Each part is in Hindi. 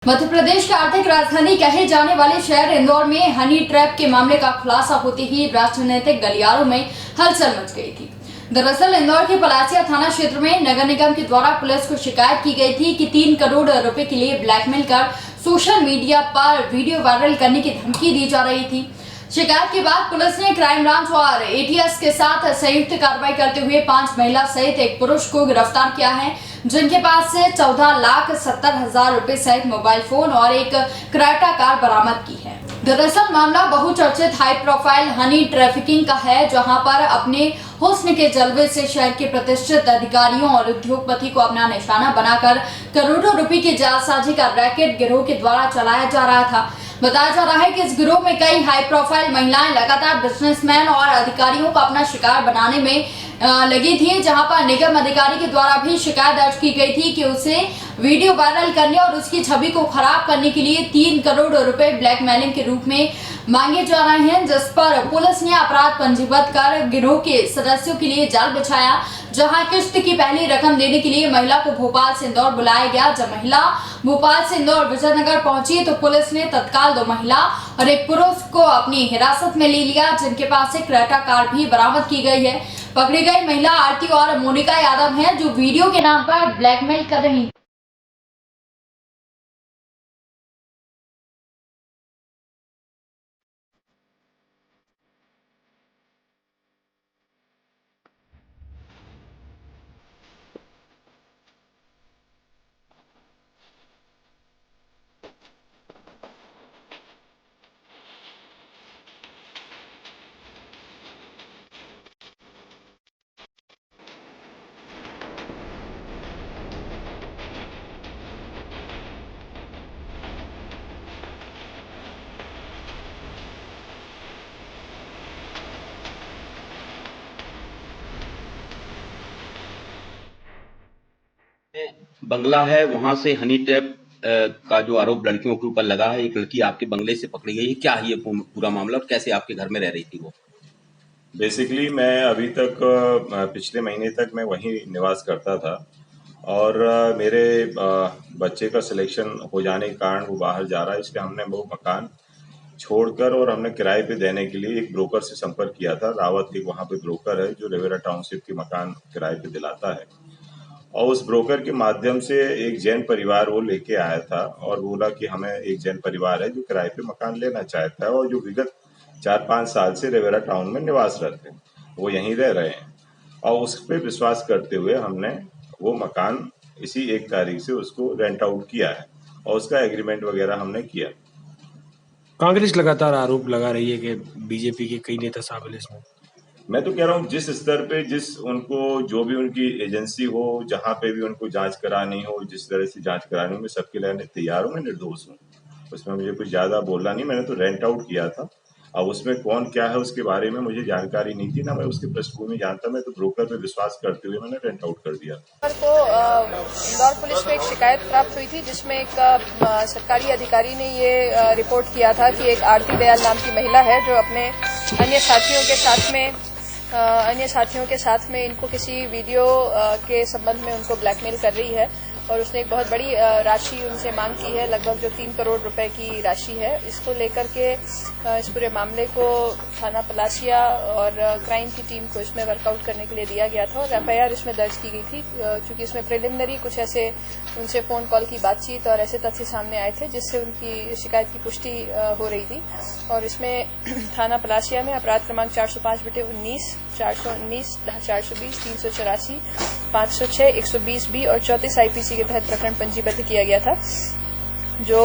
मध्य प्रदेश की आर्थिक राजधानी कहे जाने वाले शहर इंदौर में हनी ट्रैप के मामले का खुलासा होते ही राजनीतिक गलियारों में हलचल मच गई थी। दरअसल इंदौर के पलासिया थाना क्षेत्र में नगर निगम के द्वारा पुलिस को शिकायत की गई थी कि 3 करोड़ रुपए के लिए ब्लैकमेल कर सोशल मीडिया पर वीडियो वायरल करने की धमकी दी जा रही थी। शिकायत के बाद पुलिस ने क्राइम ब्रांच और एटीएस के साथ संयुक्त कार्रवाई करते हुए 5 महिला सहित एक पुरुष को गिरफ्तार किया है, जिनके पास से 14,70,000 रुपए सहित मोबाइल फोन और एक क्रेटा कार बरामद की है। दरअसल मामला बहुचर्चित हाई प्रोफाइल हनी ट्रैफिकिंग का है, जहां पर अपने हुस्न के जलवे से शहर के प्रतिष्ठित अधिकारियों और उद्योगपति को अपना निशाना बनाकर करोड़ों रुपए की जालसाजी का रैकेट गिरोह के द्वारा चलाया जा रहा था। बताया जा रहा है कि इस गिरोह में कई हाई प्रोफाइल महिलाएं लगातार बिजनेसमैन और अधिकारियों को अपना शिकार बनाने में लगी थी, जहां पर निगम अधिकारी के द्वारा भी शिकायत दर्ज की गई थी कि उसे वीडियो वायरल करने और उसकी छवि को खराब करने के लिए 3 करोड़ रुपए ब्लैकमेलिंग के रूप में मांगे जा रहे हैं, जिस पर पुलिस ने अपराध पंजीबद्ध कर गिरोह के सदस्यों के लिए जाल बिछाया। जहां किश्त की पहली रकम देने के लिए महिला को भोपाल से इंदौर बुलाया गया। जब महिला भोपाल से इंदौर विजयनगर पहुंची तो पुलिस ने तत्काल 2 महिला और एक पुरुष को अपनी हिरासत में ले लिया, जिनके पास से क्रेटा कार भी बरामद की गई है। पकड़ी गई महिला आरती और मोनिका यादव हैं, जो वीडियो के नाम पर ब्लैकमेल कर रही। बंगला है, वहां से हनी ट्रैप का जो आरोप लड़कियों के ऊपर लगा है, एक लड़की आपके बंगले से पकड़ी गई है। क्या है ये पूरा मामला और कैसे आपके घर में रह रही थी वो? बेसिकली मैं अभी तक पिछले महीने तक मैं वहीं निवास करता था और मेरे बच्चे का सिलेक्शन हो जाने के कारण वो बाहर जा रहा है, इसलिए हमने वो मकान छोड़कर और हमने किराए पे देने के लिए एक ब्रोकर से संपर्क किया था। रावत एक वहाँ पे ब्रोकर है जो रिवेरा टाउनशिप के मकान किराए पे दिलाता है, और उस ब्रोकर के माध्यम से एक जैन परिवार वो लेके आया था और बोला कि हमें एक जैन परिवार है जो किराए पे मकान लेना चाहता है और जो विगत 4-5 साल से रिवेरा टाउन में निवासरत है, वो यहीं रह रहे हैं। और उस पर विश्वास करते हुए हमने वो मकान इसी 1 तारीख से उसको रेंट आउट किया है और उसका एग्रीमेंट वगैरह हमने किया। कांग्रेस लगातार आरोप लगा रही है कि बीजेपी के कई नेता शामिल इसमें। मैं तो कह रहा हूँ जिस स्तर पे जिस उनको जो भी उनकी एजेंसी हो, जहाँ पे भी उनको जांच करानी हो, जिस तरह से जांच करानी हो, मैं सबके लिए तैयार हूँ, मैं निर्दोष हूँ, उसमें मुझे कुछ ज्यादा बोलना नहीं। मैंने तो रेंट आउट किया था, अब उसमें कौन क्या है उसके बारे में मुझे जानकारी नहीं थी, ना मैं उसके पृष्ठभूमि जानता। मैं तो ब्रोकर पे विश्वास करते हुए मैंने रेंट आउट कर दिया। को इंदौर पुलिस को एक शिकायत प्राप्त हुई थी, जिसमें एक सरकारी अधिकारी ने ये रिपोर्ट किया था कि एक आरती दयाल नाम की महिला है जो अपने अन्य साथियों के साथ में इनको किसी वीडियो के संबंध में उनको ब्लैकमेल कर रही है और उसने एक बहुत बड़ी राशि उनसे मांग की है, लगभग जो 3 करोड़ रुपए की राशि है। इसको लेकर के इस पूरे मामले को थाना पलासिया और क्राइम की टीम को इसमें वर्कआउट करने के लिए दिया गया था और एफआईआर इसमें दर्ज की गई थी, क्योंकि इसमें प्रिलिमिनरी कुछ ऐसे उनसे फोन कॉल की बातचीत और ऐसे तथ्य सामने आए थे जिससे उनकी शिकायत की पुष्टि हो रही थी। और इसमें थाना पलासिया में अपराध क्रमांक 405/19, 419, 420, 384, 506, 120B और 34 आईपीसी के तहत प्रकरण पंजीबद्ध किया गया था। जो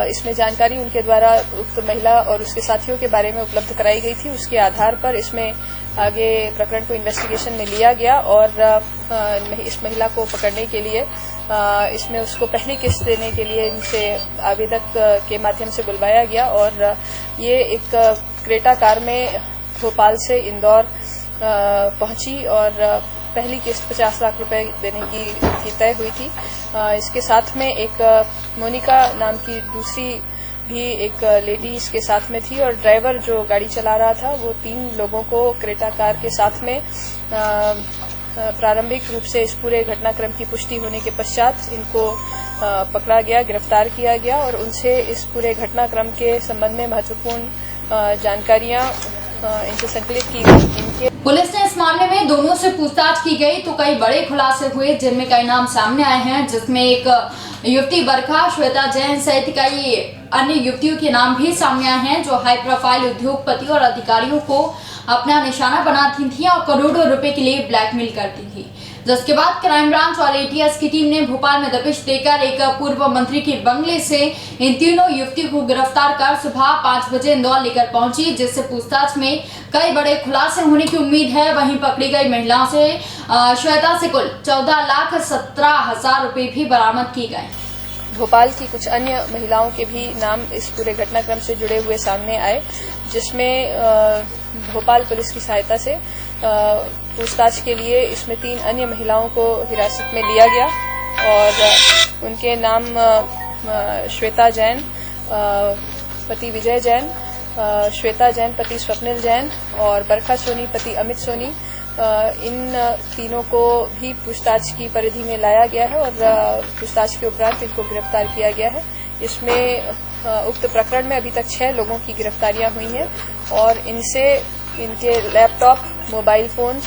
इसमें जानकारी उनके द्वारा उक्त महिला और उसके साथियों के बारे में उपलब्ध कराई गई थी, उसके आधार पर इसमें आगे प्रकरण को इन्वेस्टिगेशन में लिया गया और इस महिला को पकड़ने के लिए इसमें उसको पहली किस्त देने के लिए इनसे आवेदक के माध्यम से बुलवाया गया और ये एक क्रेटा कार में भोपाल से इंदौर पहुंची और पहली किस्त 50 लाख रुपए देने की तय हुई थी। इसके साथ में एक मोनिका नाम की दूसरी भी एक लेडी इसके साथ में थी और ड्राइवर जो गाड़ी चला रहा था वो 3 लोगों को क्रेटा कार के साथ में प्रारंभिक रूप से इस पूरे घटनाक्रम की पुष्टि होने के पश्चात इनको पकड़ा गया, गिरफ्तार किया गया और उनसे इस पूरे घटनाक्रम के संबंध में महत्वपूर्ण जानकारियां इनसे संकलित की गई। पुलिस ने इस मामले में दोनों से पूछताछ की गई तो कई बड़े खुलासे हुए, जिनमें कई नाम सामने आए हैं, जिसमें एक युवती बरखा, श्वेता जैन सहित कई अन्य युवतियों के नाम भी सामने आए हैं जो हाई प्रोफाइल उद्योगपति और अधिकारियों को अपना निशाना बनाती थी और करोड़ों रुपए के लिए ब्लैकमेल करती थी। जिसके बाद क्राइम ब्रांच और एटीएस की टीम ने भोपाल में दबिश देकर एक पूर्व मंत्री के बंगले से इन तीनों युवतियों को गिरफ्तार कर सुबह 5 बजे इंदौर लेकर पहुंची, जिससे पूछताछ में कई बड़े खुलासे होने की उम्मीद है। वहीं पकड़ी गई महिलाओं से श्वेता से कुल 14,17,000 रुपए भी बरामद किए गए। भोपाल की कुछ अन्य महिलाओं के भी नाम इस पूरे घटनाक्रम से जुड़े हुए सामने आए, जिसमें भोपाल पुलिस की सहायता से पूछताछ के लिए इसमें 3 अन्य महिलाओं को हिरासत में लिया गया और उनके नाम श्वेता जैन पति विजय जैन, श्वेता जैन पति स्वप्निल जैन और बरखा सोनी पति अमित सोनी, इन तीनों को भी पूछताछ की परिधि में लाया गया है और पूछताछ के उपरांत इनको गिरफ्तार किया गया है। इसमें उक्त प्रकरण में अभी तक 6 लोगों की गिरफ्तारियां हुई हैं और इनसे इनके लैपटॉप, मोबाइल फोन्स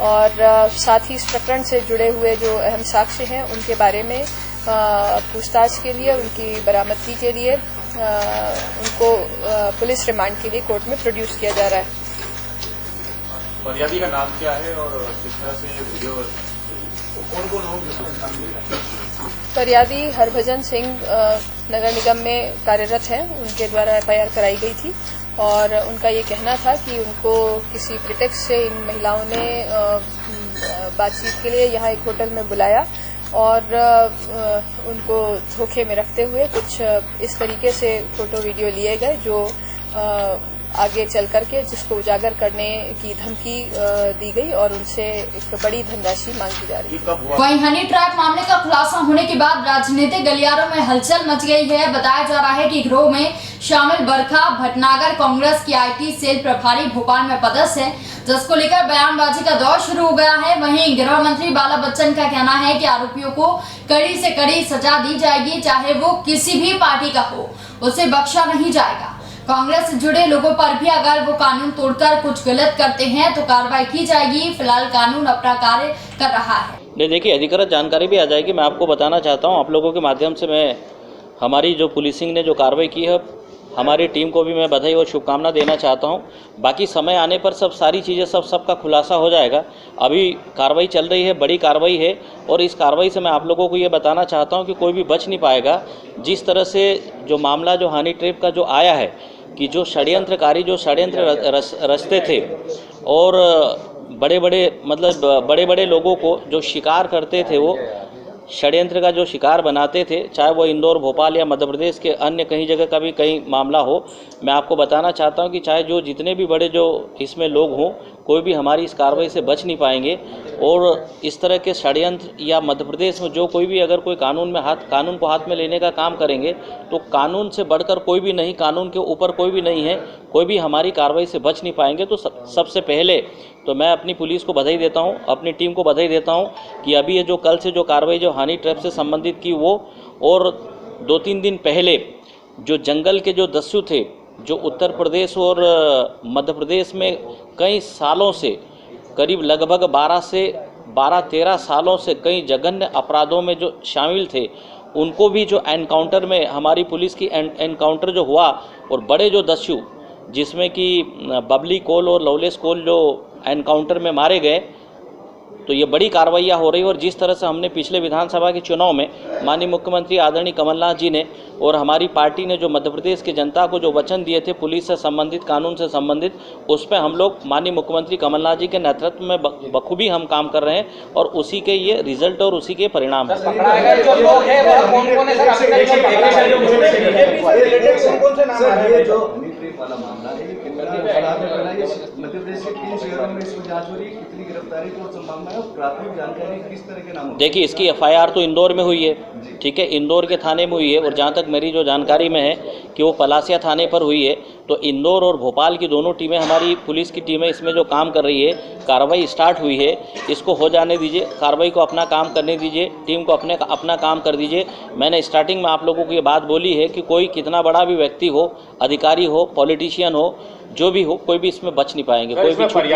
और साथ ही इस प्रकरण से जुड़े हुए जो अहम साक्ष्य हैं उनके बारे में पूछताछ के लिए, उनकी बरामदगी के लिए उनको पुलिस रिमांड के लिए कोर्ट में प्रोड्यूस किया जा रहा है। फरियादी का नाम क्या है और किस तरह से वीडियो कौन होंगे? फरियादी हरभजन सिंह नगर निगम में कार्यरत हैं, उनके द्वारा एफआईआर कराई गई थी और उनका ये कहना था कि उनको किसी प्रिटेक्स्ट से इन महिलाओं ने बातचीत के लिए यहाँ एक होटल में बुलाया और उनको धोखे में रखते हुए कुछ इस तरीके से फोटो वीडियो लिए गए जो आगे चल करके जिसको उजागर करने की धमकी दी गई और उनसे एक बड़ी धनराशि मांगी जा रही है। वहीं हनी ट्रैप मामले का खुलासा होने के बाद राजनीतिक गलियारों में हलचल मच गई है। बताया जा रहा है कि गिरोह में शामिल बरखा भटनागर कांग्रेस की आईटी सेल प्रभारी भोपाल में पदस्थ है, जिसको लेकर बयानबाजी का दौर शुरू हो गया है। वहीं गृह मंत्री बाला बच्चन का कहना है कि आरोपियों को कड़ी से कड़ी सजा दी जाएगी, चाहे वो किसी भी पार्टी का हो, उसे बख्शा नहीं जाएगा। कांग्रेस से जुड़े लोगों पर भी अगर वो कानून तोड़कर कुछ गलत करते हैं तो कार्रवाई की जाएगी। फिलहाल कानून अपना कार्य कर रहा है। नहीं, देखिए अधिकृत जानकारी भी आ जाएगी। मैं आपको बताना चाहता हूं, आप लोगों के माध्यम से मैं हमारी जो पुलिसिंग ने जो कार्रवाई की है, हमारी टीम को भी मैं बधाई और शुभकामना देना चाहता हूं। बाकी समय आने पर सब सारी चीज़ें सबका खुलासा हो जाएगा। अभी कार्रवाई चल रही है, बड़ी कार्रवाई है और इस कार्रवाई से मैं आप लोगों को ये बताना चाहता हूं कि कोई भी बच नहीं पाएगा। जिस तरह से जो मामला जो हनी ट्रैप का जो आया है कि जो षड्यंत्रकारी जो षड्यंत्र रचते थे और बड़े बड़े लोगों को जो शिकार करते थे, वो षड्यंत्र का जो शिकार बनाते थे, चाहे वो इंदौर, भोपाल या मध्य प्रदेश के अन्य कहीं जगह का भी कहीं मामला हो। मैं आपको बताना चाहता हूं कि चाहे जो जितने भी बड़े जो इसमें लोग हों, कोई भी हमारी इस कार्रवाई से बच नहीं पाएंगे। और इस तरह के षड्यंत्र या मध्य प्रदेश में जो कोई भी अगर कोई कानून को हाथ में लेने का काम करेंगे तो कानून से बढ़कर कोई भी नहीं, कानून के ऊपर कोई भी नहीं है, कोई भी हमारी कार्रवाई से बच नहीं पाएंगे। तो सबसे पहले तो मैं अपनी पुलिस को बधाई देता हूं, अपनी टीम को बधाई देता हूं कि अभी ये जो कल से जो कार्रवाई जो हनी ट्रैप से संबंधित की वो, और 2-3 दिन पहले जो जंगल के जो दस्यु थे, जो उत्तर प्रदेश और मध्य प्रदेश में कई सालों से, करीब लगभग 12-13 सालों से कई जघन्य अपराधों में जो शामिल थे, उनको भी जो एनकाउंटर में हमारी पुलिस की एनकाउंटर जो हुआ और बड़े जो दस्यु जिसमें कि बबली कोल और लवलेस कोल जो एनकाउंटर में मारे गए, तो ये बड़ी कार्रवाइयाँ हो रही। और जिस तरह से हमने पिछले विधानसभा के चुनाव में माननीय मुख्यमंत्री आदरणीय कमलनाथ जी ने और हमारी पार्टी ने जो मध्य प्रदेश की जनता को जो वचन दिए थे पुलिस से संबंधित, कानून से संबंधित, उस पर हम लोग माननीय मुख्यमंत्री कमलनाथ जी के नेतृत्व में बखूबी हम काम कर रहे हैं और उसी के ये रिजल्ट और उसी के परिणाम हैं। देखिए, इसकी एफआईआर तो इंदौर में हुई है, ठीक है, इंदौर के थाने में हुई है और जहाँ तक मेरी जो जानकारी में है कि वो पलासिया थाने पर हुई है। तो इंदौर और भोपाल की दोनों टीमें, हमारी पुलिस की टीमें इसमें जो काम कर रही है, कार्रवाई स्टार्ट हुई है, इसको हो जाने दीजिए, कार्रवाई को अपना काम करने दीजिए, टीम को अपना काम कर दीजिए। मैंने स्टार्टिंग में आप लोगों को ये बात बोली है कि कोई कितना बड़ा भी व्यक्ति हो, अधिकारी हो, पॉलिटिशियन हो, जो भी हो, कोई भी इसमें बच नहीं पाएंगे, कोई भी छूट नहीं